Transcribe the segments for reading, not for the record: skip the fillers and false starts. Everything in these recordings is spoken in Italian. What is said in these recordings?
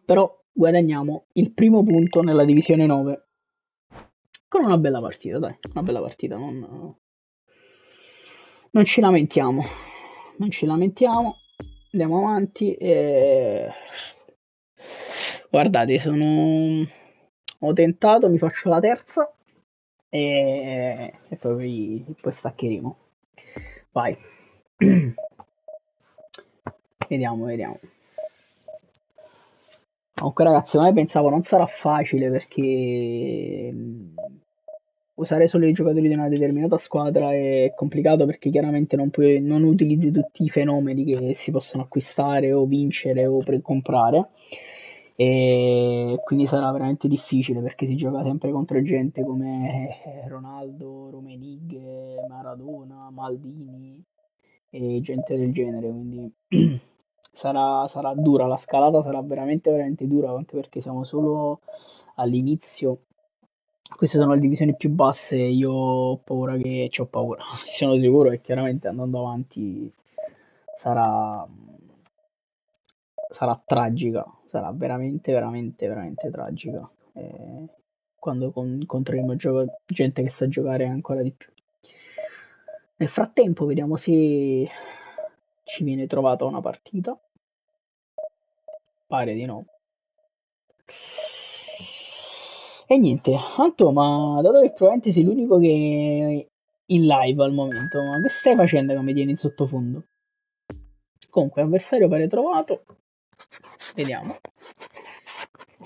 però guadagniamo il primo punto nella divisione 9 con una bella partita, dai, una bella partita, non ci lamentiamo, non ci lamentiamo, andiamo avanti e... Guardate, ho tentato, mi faccio la terza e poi staccheremo. Vai. Vediamo. Comunque ragazzi, ma pensavo non sarà facile perché usare solo i giocatori di una determinata squadra è complicato perché chiaramente non utilizzi tutti i fenomeni che si possono acquistare o vincere o comprare, e quindi sarà veramente difficile perché si gioca sempre contro gente come Ronaldo, Rummenigge, Maradona, Maldini e gente del genere, quindi sarà dura, la scalata sarà veramente dura, anche perché siamo solo all'inizio. Queste sono le divisioni più basse, io ho paura c'ho paura, sono sicuro che chiaramente andando avanti sarà, sarà tragica, sarà veramente tragica. Quando incontreremo gente che sa giocare ancora di più. Nel frattempo vediamo se ci viene trovata una partita. Pare di no. E niente, Anto, ma dato che probabilmente sei l'unico che è in live al momento, ma che stai facendo che mi tieni in sottofondo? Comunque, avversario pare trovato. Vediamo.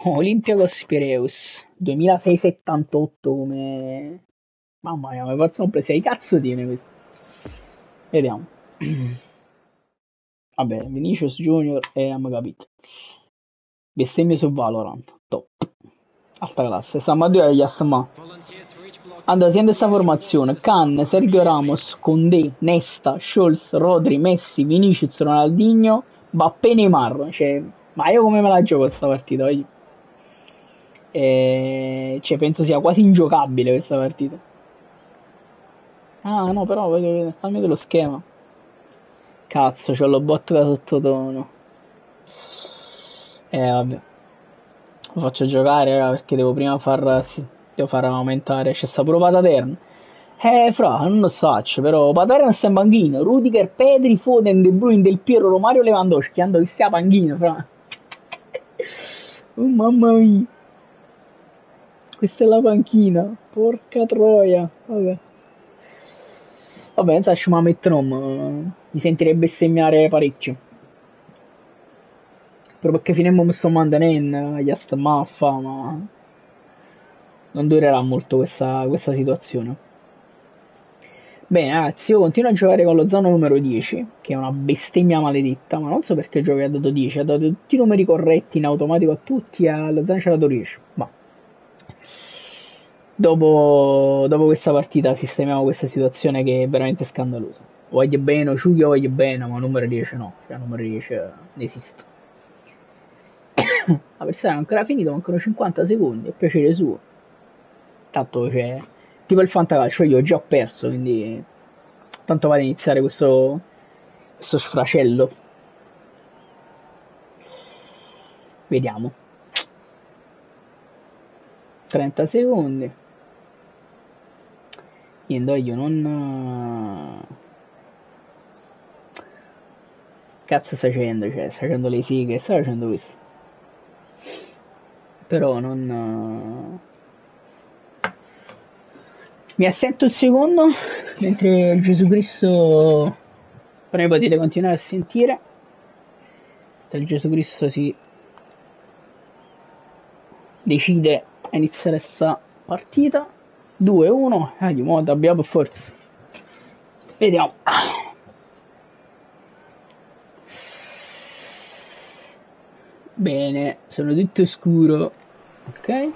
Olympiacos Pireus 2678 come... Mamma mia, mi forza un presa. Che cazzo tiene questo? Vediamo. Vabbè, Vinicius Junior e abbiamo capito. Bestemmie su Valorant. Top. Alta classe. Stiamo a due agli Asma. Allora, siendo questa formazione, Khan, Sergio Ramos, Condé, Nesta, Scholz, Rodri, Messi, Vinicius, Ronaldinho, Mbappé, Neymar. Cioè, ma io come me la gioco questa partita? Vedi? Cioè, penso sia quasi ingiocabile questa partita. Ah, no, però, fammi vedere lo schema. Cazzo, c'ho lo bot da sottotono. Vabbè. Lo faccio giocare, raga, perché devo prima devo far aumentare. C'è sta pure Patatern. Fra, non lo so, però Patatern sta in panchina. Rudiger, Pedri, Foden, De Bruyne, Del Piero, Romario, Lewandowski. Ando che stia a panchina, fra. Oh, mamma mia. Questa è la panchina. Porca troia. Vabbè. Vabbè, non so, ci ma mettono. Mi sentirei bestemmiare parecchio. Proprio perché finimmo mi sto mantenendo, gli sta maffa, ma non durerà molto questa situazione. Bene ragazzi, io continuo a giocare con lo Zano numero 10, che è una bestemmia maledetta, ma non so perché il gioco ha dato 10, ha dato tutti i numeri corretti in automatico a tutti e allo Zano c'è dato 10. Ma dopo questa partita sistemiamo questa situazione che è veramente scandalosa. Voglio bene, Ciuglio voglio bene, ma numero 10 no, cioè numero 10 non esiste. L'avversario è ancora finito, mancano 50 secondi, è piacere suo. Tanto c'è tipo il fantacalcio, io già ho perso, quindi tanto vale iniziare questo sfracello. Vediamo. 30 secondi. Niente, io non... Cazzo stai facendo? Cioè, stai facendo le sighe, stai facendo questo. Però non... Mi assento un secondo, mentre il Gesù Cristo... Poi potete continuare a sentire. Il Gesù Cristo si decide a iniziare sta partita. 2-1, di modo abbiamo forza. Vediamo. Bene, sono tutto scuro. Ok.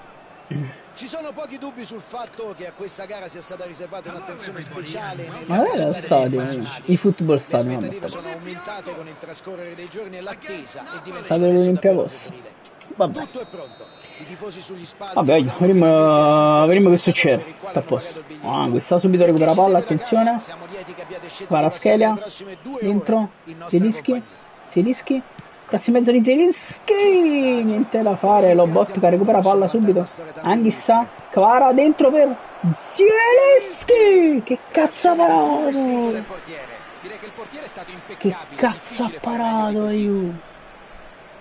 Ci sono pochi dubbi sul fatto che a questa gara sia stata riservata un'attenzione speciale Ma è lo stadio, il football Le stadio. aspettative sono aumentate con il trascorrere dei giorni e l'attesa è diventata Stadio adesso davvero Olimpiakos. femminile. Vabbè. Tutto è pronto. I tifosi sugli spalti Vabbè, vedremo che succede. Sta a posto. Questa subito recupera palla, attenzione. Kvaratskhelia. Dentro. Zielinski. cross in mezzo di Zielinski, niente da fare, Lobotka recupera palla subito, Anghissà, Kvara dentro per Zielinski, che cazzo ha parato, che cazzo ha parato io,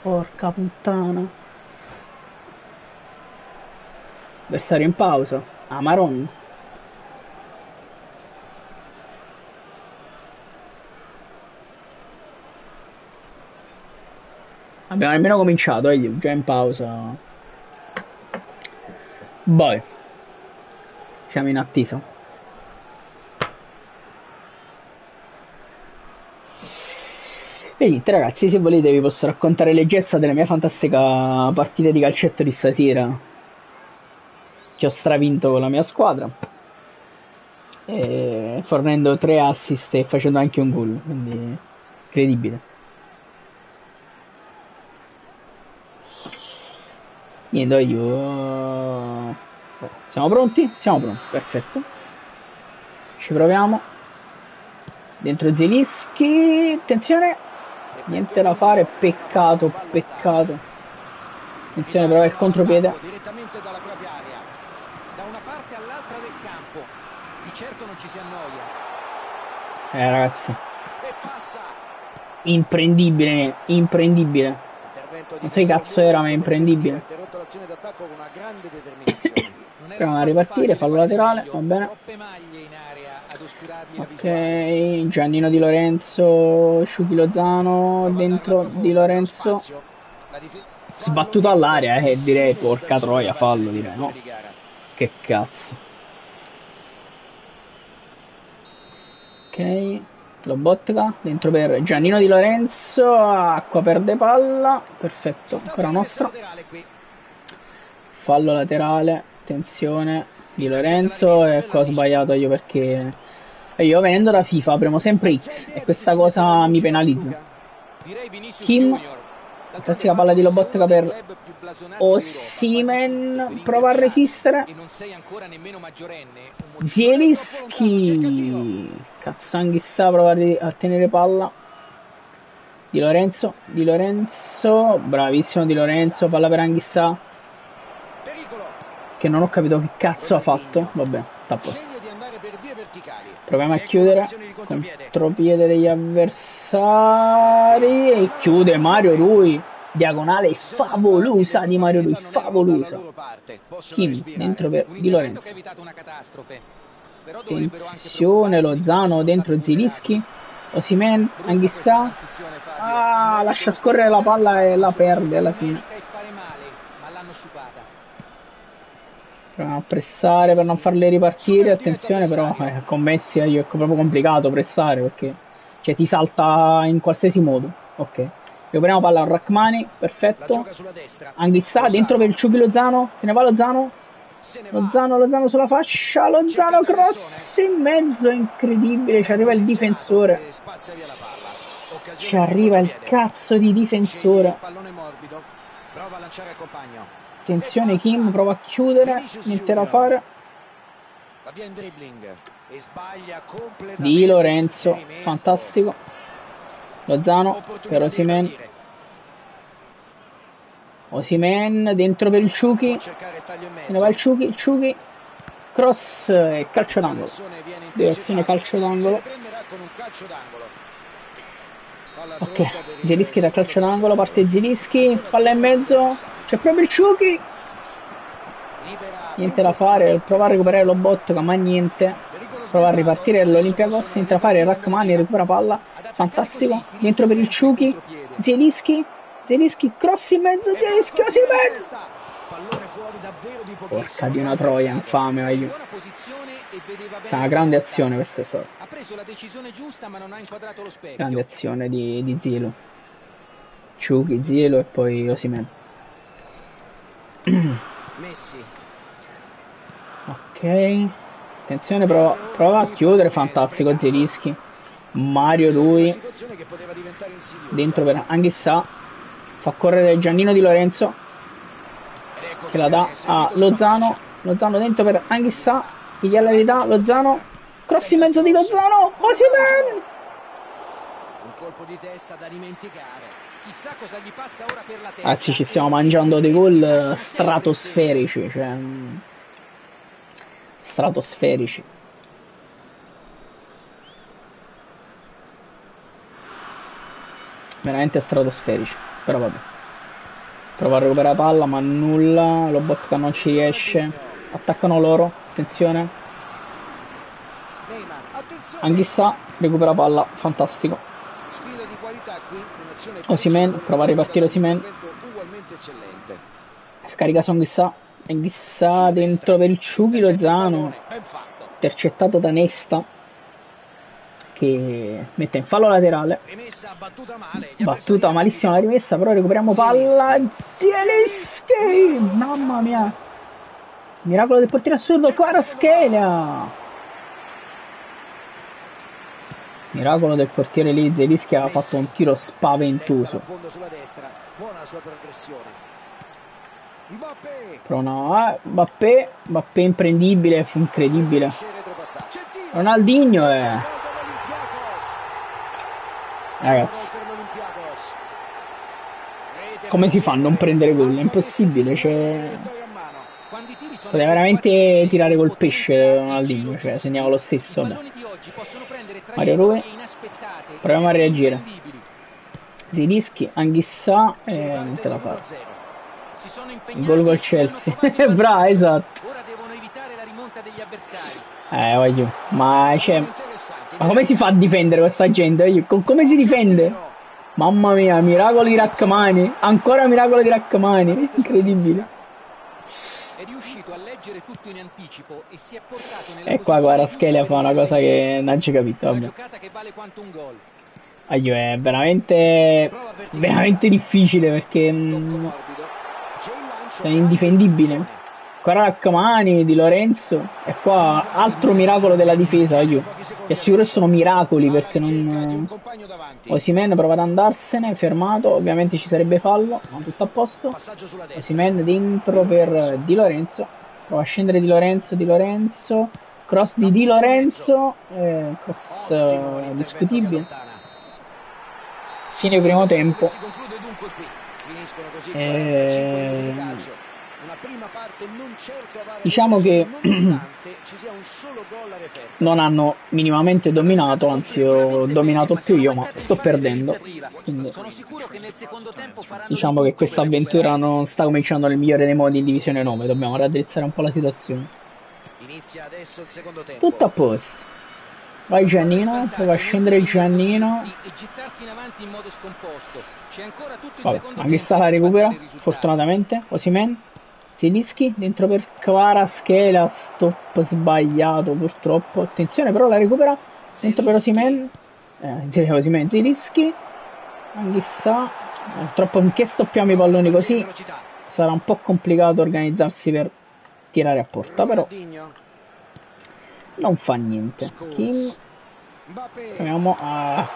porca puttana, avversario in pausa, Amaron. Abbiamo nemmeno cominciato, già in pausa. Poi siamo in attesa. E niente ragazzi, se volete vi posso raccontare le gesta della mia fantastica partita di calcetto di stasera, che ho stravinto con la mia squadra, e fornendo 3 assist e facendo anche un gol, quindi incredibile. Niente, io... Siamo pronti? Siamo pronti, perfetto. Ci proviamo. Dentro Zielinski, attenzione. Niente da fare, peccato, peccato. Attenzione però il contropiede. Direttamente dalla propria area. Da una parte all'altra del campo. Di certo non ci si annoia. Ragazzi. E passa. Imprendibile, imprendibile. Non so che cazzo era, ma è imprendibile. Proviamo a ripartire, fallo laterale, va bene. Ok, Giannino Di Lorenzo, Sciuchi Lozano, dentro Di Lorenzo. Sbattuto all'aria, direi, porca troia, fallo, direi, no? Che cazzo. Ok. Lobotka dentro per Giannino Di Lorenzo, acqua perde palla, perfetto, ancora nostro, fallo laterale, attenzione Di Lorenzo, e qua ho sbagliato io perché io venendo da FIFA premo sempre X e questa cosa mi penalizza. Kim, fantastica palla di Lobotka per Osimhen, prova a resistere, Zielinski, cazzo Anghissà, prova a tenere palla, Di Lorenzo, bravissimo Di Lorenzo, palla per Anghissà, che non ho capito che cazzo ha fatto, vabbè, sta a posto. Proviamo a chiudere, contropiede degli avversari, e chiude Mario Rui, diagonale favolosa di Mario Rui, favolosa. Kim dentro per Di Lorenzo, attenzione Lozano dentro Zielinski, Osimhen, Anghissà, lascia scorrere la palla e la perde alla fine. Proviamo a pressare per non farle ripartire, attenzione però con Messi è proprio complicato pressare perché ti salta in qualsiasi modo. Ok, recuperiamo palla a Rachmani, perfetto, Anghissà dentro per il Sciuchi Lozano, se ne va Lozano sulla fascia, Lozano cross in mezzo, incredibile, ci arriva il difensore, ci arriva il cazzo di difensore. Attenzione Kim, prova a chiudere, niente da fare. Di Lorenzo, fantastico. Lozano per Osimhen dentro per il Sciuchi, se ne va il Sciuchi, cross e calcio d'angolo, direzione calcio d'angolo. Ok, Zielinski da calcio d'angolo, parte Zielinski, palla in mezzo, c'è proprio il Sciuchi, niente da fare, prova a recuperare Lobotka ma niente, prova a ripartire l'Olympiacos, niente da fare, Rachmani recupera palla, fantastico, dentro per il Sciuchi, Zielinski, cross in mezzo, Zielinski, Osimhen, porca di una troia, infame, meglio. È una grande azione questa è stata. Grande azione di Zielo. Sciuchi, Zielo e poi Osimhen. Ok. Attenzione, prova a chiudere, fantastico Zielinski. Mario Rui. Dentro per Anghissà. Fa correre Giannino Di Lorenzo. Che la dà a Lozano. Lozano dentro per Anghissà. Chi gliela ridà? Lozano, cross in mezzo di Lozano, Osimhen! colpo di testa da dimenticare. Chissà cosa gli passa ora per la testa. Ragazzi, ci stiamo mangiando dei gol stratosferici, cioè stratosferici. Veramente stratosferici. Però vabbè. Prova a recuperare palla, ma nulla. Lobotka non ci riesce. Attaccano loro. Attenzione. Anghissà recupera palla. Fantastico. Osimhen. Prova a ripartire Osimhen. Scarica su Anghissà. Anghissà dentro per il Ciughi Lozano. Intercettato da Nesta, che mette in fallo laterale. Battuta malissima la rimessa, però recuperiamo palla. Zielinski, mamma mia, miracolo del portiere assurdo. Kvaratskhelia, miracolo del portiere lì. Zielinski aveva fatto un tiro spaventoso. Però no, Mbappé imprendibile, fu incredibile. Ronaldinho ragazzi, come si fa a non prendere gol? È impossibile, cioè poteva veramente tirare col pesce Ronaldinho, cioè segnava lo stesso. Vabbè. Mario Rui, proviamo a reagire. Zielinski, Anghissà e niente da fare. Il gol col Chelsea. Bravo, esatto. Voglio. Ma come si fa a difendere questa gente? Come si difende? Mamma mia, miracolo di Rachmani. Ancora miracolo di Rachmani. Incredibile. È riuscito a leggere tutto in anticipo e si è portato nella posizione. E qua Kvaratskhelia fa una cosa che non ci capito. Vabbè. Una giocata che vale quanto un gol. È veramente difficile perché è indifendibile. Qua Rachmani, Di Lorenzo, e qua altro miracolo della difesa. Ti assicuro che sono miracoli, perché non. Osimhen prova ad andarsene, fermato, ovviamente ci sarebbe fallo, ma tutto a posto. Osimhen dentro per Di Lorenzo, prova a scendere Di Lorenzo, cross di Di Lorenzo, cross discutibile. Fine primo tempo. Diciamo che non hanno minimamente dominato, anzi ho dominato più io, ma sto perdendo. Quindi, diciamo che questa avventura non sta cominciando nel migliore dei modi in divisione 9, dobbiamo raddrizzare un po' la situazione. Tutto a posto. Vai Giannino, prova a scendere Giannino. Vabbè, anche sta la recupera, fortunatamente. Osimhen, Zielinski, dentro per Kvaratskhelia, stop sbagliato purtroppo. Attenzione, però la recupera, dentro per Osimhen. Osimhen, Zielinski. Anghissà, purtroppo finché stoppiamo i palloni così sarà un po' complicato organizzarsi per tirare a porta, però non fa niente. Kim, proviamo a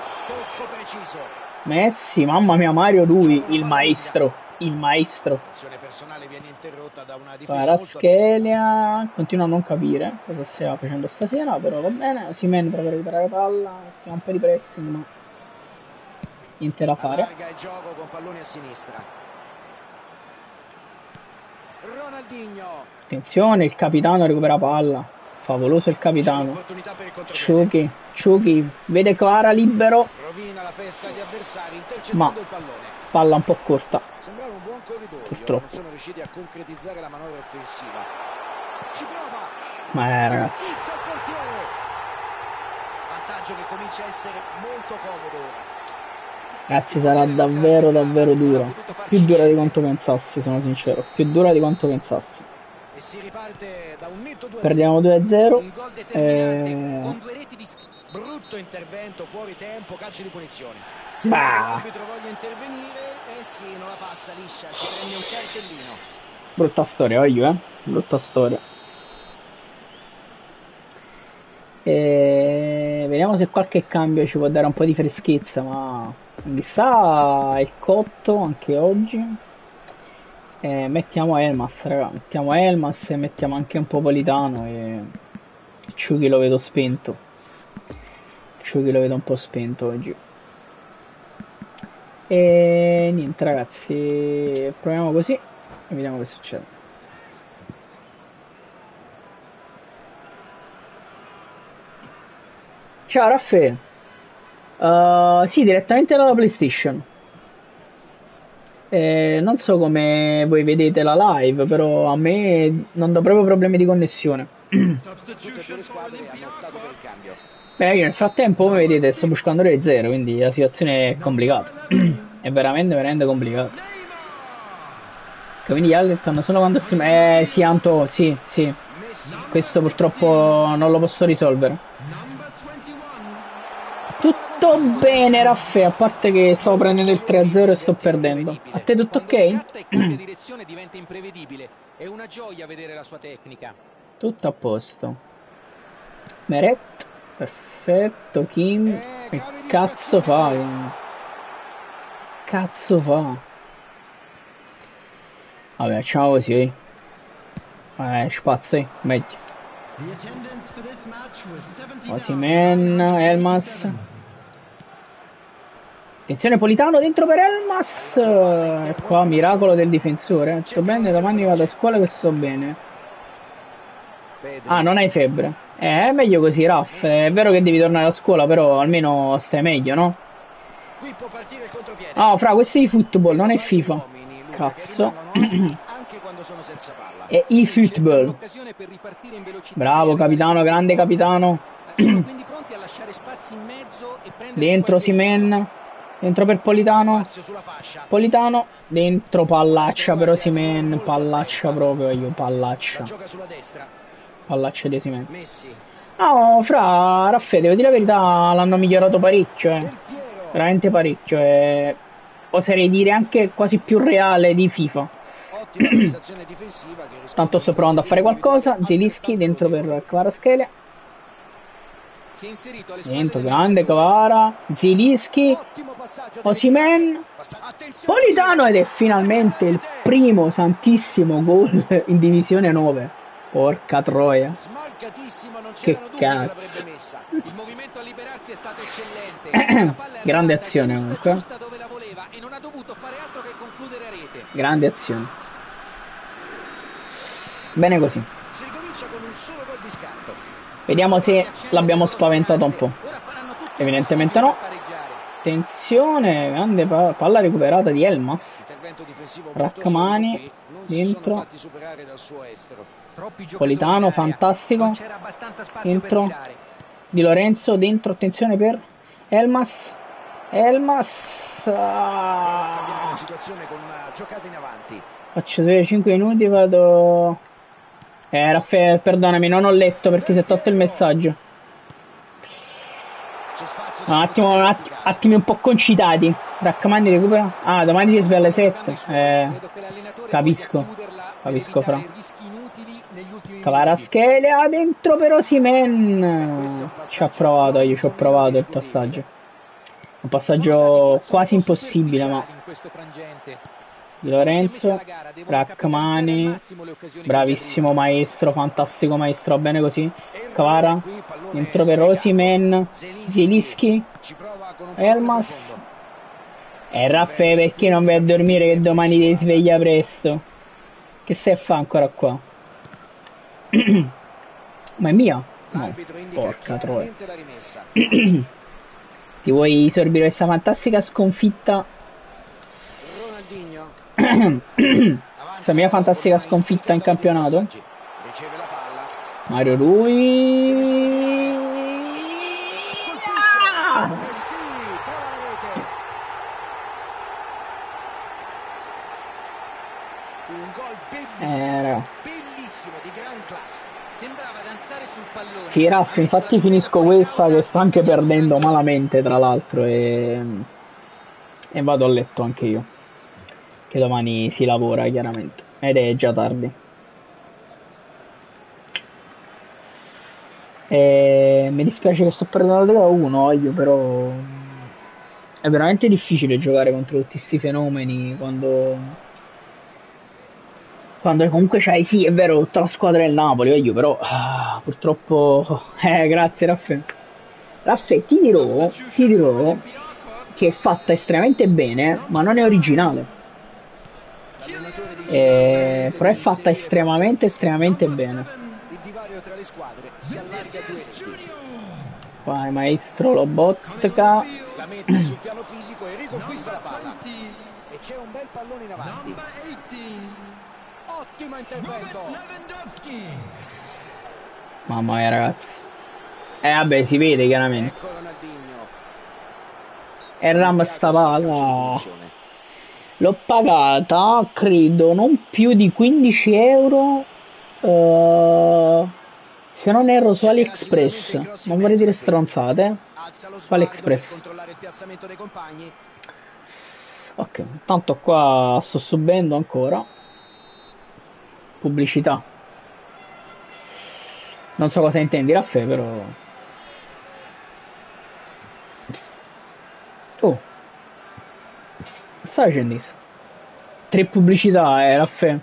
Messi, mamma mia, Mario Rui, il maestro. Kvaratskhelia continua a non capire cosa stia facendo stasera, però va bene. Osimhen prova a recuperare palla, facciamo un po' di pressing, ma niente da fare. Attenzione, il capitano recupera palla. Favoloso il capitano. Ciughi vede Kvara libero, ma palla un po' corta, purtroppo. Ma ragazzi, sarà davvero dura, più dura di quanto pensassi, sono sincero, più dura di quanto pensassi. Perdiamo 2-0. Con due reti di brutto intervento fuori tempo, calcio di punizione. Se l'arbitro voglia intervenire, sì, non la passa liscia, si prende un cartellino. Brutta storia, brutta storia. Vediamo se qualche cambio ci può dare un po' di freschezza, ma chissà, è cotto anche oggi. Mettiamo Elmas, raga, e mettiamo anche un po' Politano, e Ciughi lo vedo spento. Ciughi lo vedo un po' spento oggi. E niente ragazzi, proviamo così e vediamo che succede. Ciao Raffaele. Sì, direttamente dalla PlayStation. Non so come voi vedete la live, però a me non dà proprio problemi di connessione. Tutte e due le squadre hanno optato per il cambio. Beh, io nel frattempo, come vedete, sto buscando le 0, quindi la situazione è complicata. È veramente complicata. Quindi gli altri stanno solo quando stream. Sì, Anto, sì. Questo purtroppo non lo posso risolvere. Tutto bene, Raffe, a parte che stavo prendendo il 3-0 e sto perdendo. A te tutto ok? Cambia direzione, diventa imprevedibile. È una gioia vedere la sua tecnica. Tutto a posto. Meret, perfetto. Kim, che cazzo fa? Cazzo fa? Vabbè, ciao così. Spazzi, meglio. Osimhen, Elmas. Attenzione Politano dentro per Elmas. E qua miracolo del difensore. Sto bene, domani vado a scuola che sto bene. Ah, non hai febbre. È meglio così, Raff. È vero che devi tornare a scuola, però almeno stai meglio, no? Ah, fra, questo è di football, non è FIFA. Cazzo. È eFootball. Bravo capitano, grande capitano. Dentro Osimhen. Dentro per Politano. Politano. Dentro pallaccia per Osimhen. Pallaccia proprio io, pallaccia. Pallaccia di Osimhen. No, fra, Raffaele, devo dire la verità, l'hanno migliorato parecchio, veramente parecchio, oserei dire anche quasi più reale di FIFA. Tanto sto provando a fare qualcosa. Zielinski dentro per Kvaratskhelia. Dentro, grande Kvara. Zielinski. Osimhen. Politano, ed è finalmente il primo santissimo gol in divisione 9. Porca troia. Che cazzo. Il movimento a liberarsi è stato eccellente. Grande azione comunque. Grande azione. Bene così. Vediamo se l'abbiamo spaventato un po'. Evidentemente no. Attenzione, grande palla recuperata di Elmas. Rachmani dentro. Politano, fantastico. Dentro. Di Lorenzo, dentro, attenzione per Elmas. Faccio 5 minuti, vado. Raffaele, perdonami, non ho letto perché si è tolto il messaggio. Attimi un po' concitati. Raccomandi, recupera. Ah, domani si sveglia alle 7. Capisco fra. Kvaratskhelia dentro per Osimhen. Ci ho provato il passaggio. Un passaggio quasi impossibile, ma Di Lorenzo, Rachmani, bravissimo maestro, fantastico maestro, va bene così. Kvara, dentro per Osimhen, Zielinski, Elmas. Raffaele, perché non vai a dormire che domani devi sveglia presto? Che stai a fare ancora qua? Ma è mia? No, porca troia. Ti vuoi sorbire questa fantastica sconfitta? Questa mia fantastica sconfitta in campionato? Mario Rui. Bellissimo, di gran classe. Sembrava danzare sul pallone. Sì, Raff, infatti finisco questa che sto anche perdendo malamente, tra l'altro, e vado a letto anche io. Che domani si lavora, chiaramente. Ed è già tardi. Mi dispiace che sto perdendo la 3-1, io però. È veramente difficile giocare contro tutti questi fenomeni quando comunque c'hai, sì, è vero, tutta la squadra del Napoli, io però purtroppo grazie Raffaele. Raffaele, ti dirò che è fatta estremamente bene, ma non è originale. Però è fatta estremamente bene. Il divario tra le squadre si allarga a 2 reti. Vai maestro Lobotka. La mette sul piano fisico e riconquista la palla. E c'è un bel pallone in avanti. Ottimo intervento. Mamma mia ragazzi. Vabbè, si vede chiaramente. Ecco Ronaldinho. E Ram sta palla. L'ho pagata, credo, non più di 15 euro. Se non erro su AliExpress. Non vorrei dire stronzate. Su AliExpress. Ok, tanto qua sto subendo ancora. Pubblicità. Non so cosa intendi Raffaele, però. Oh. Stai facendo? 3 pubblicità, Raffaele.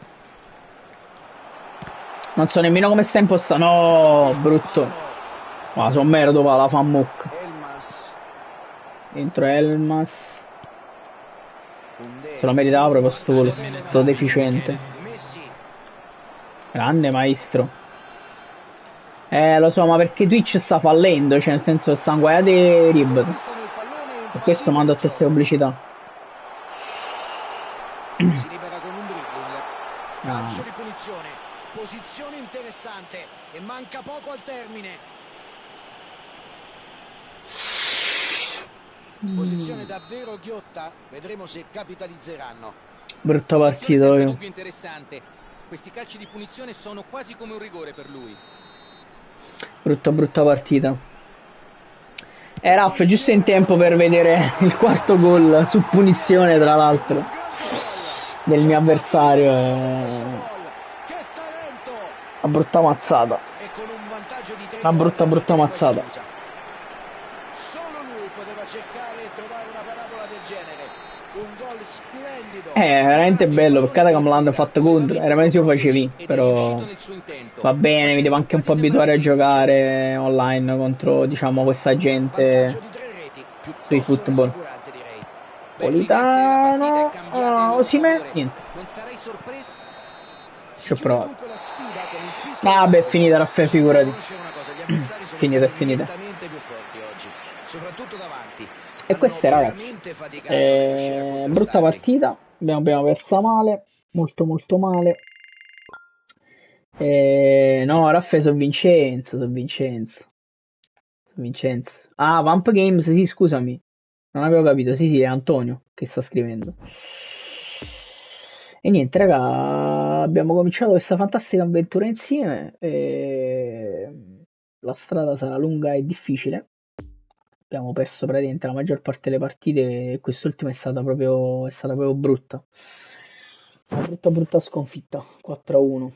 Non so nemmeno come sta imposta. No, brutto. Ma sono merda, va, la fa mucca. Dentro Elmas. Se lo meritava proprio sto deficiente. Grande maestro. Lo so, ma perché Twitch sta fallendo, cioè nel senso sta guaiate rib. Per questo mando a queste pubblicità. Si libera con un dribbling. Calcio di punizione. Posizione interessante e manca poco al termine. Posizione davvero ghiotta. Vedremo se capitalizzeranno. Brutta partita. Senza dubbio interessante. Questi calci di punizione sono quasi come un rigore per lui. Brutta partita. Raff, giusto in tempo per vedere il quarto gol su punizione, tra l'altro, del mio avversario. Una brutta mazzata. Una brutta mazzata. Solo lui poteva cercare e trovare una parabola del genere. Un gol splendido. Veramente bello, peccato che me l'hanno fatto contro. Era meglio se lo facevi, però va bene, mi devo anche un po' abituare a giocare online contro, diciamo, questa gente sui football. Politano, Osimhen, niente. Ci ho provato. Vabbè, è finita, Raffaele, figurati. Finita. E questa, ragazzi, brutta partita. Abbiamo persa male, molto male. No, Raffaele, sono Vincenzo. Ah, Vamp Games, sì, scusami. Non avevo capito, sì, è Antonio che sta scrivendo. E niente, raga, abbiamo cominciato questa fantastica avventura insieme. La strada sarà lunga e difficile. Abbiamo perso praticamente la maggior parte delle partite e quest'ultima è stata proprio brutta. Una brutta sconfitta, 4-1.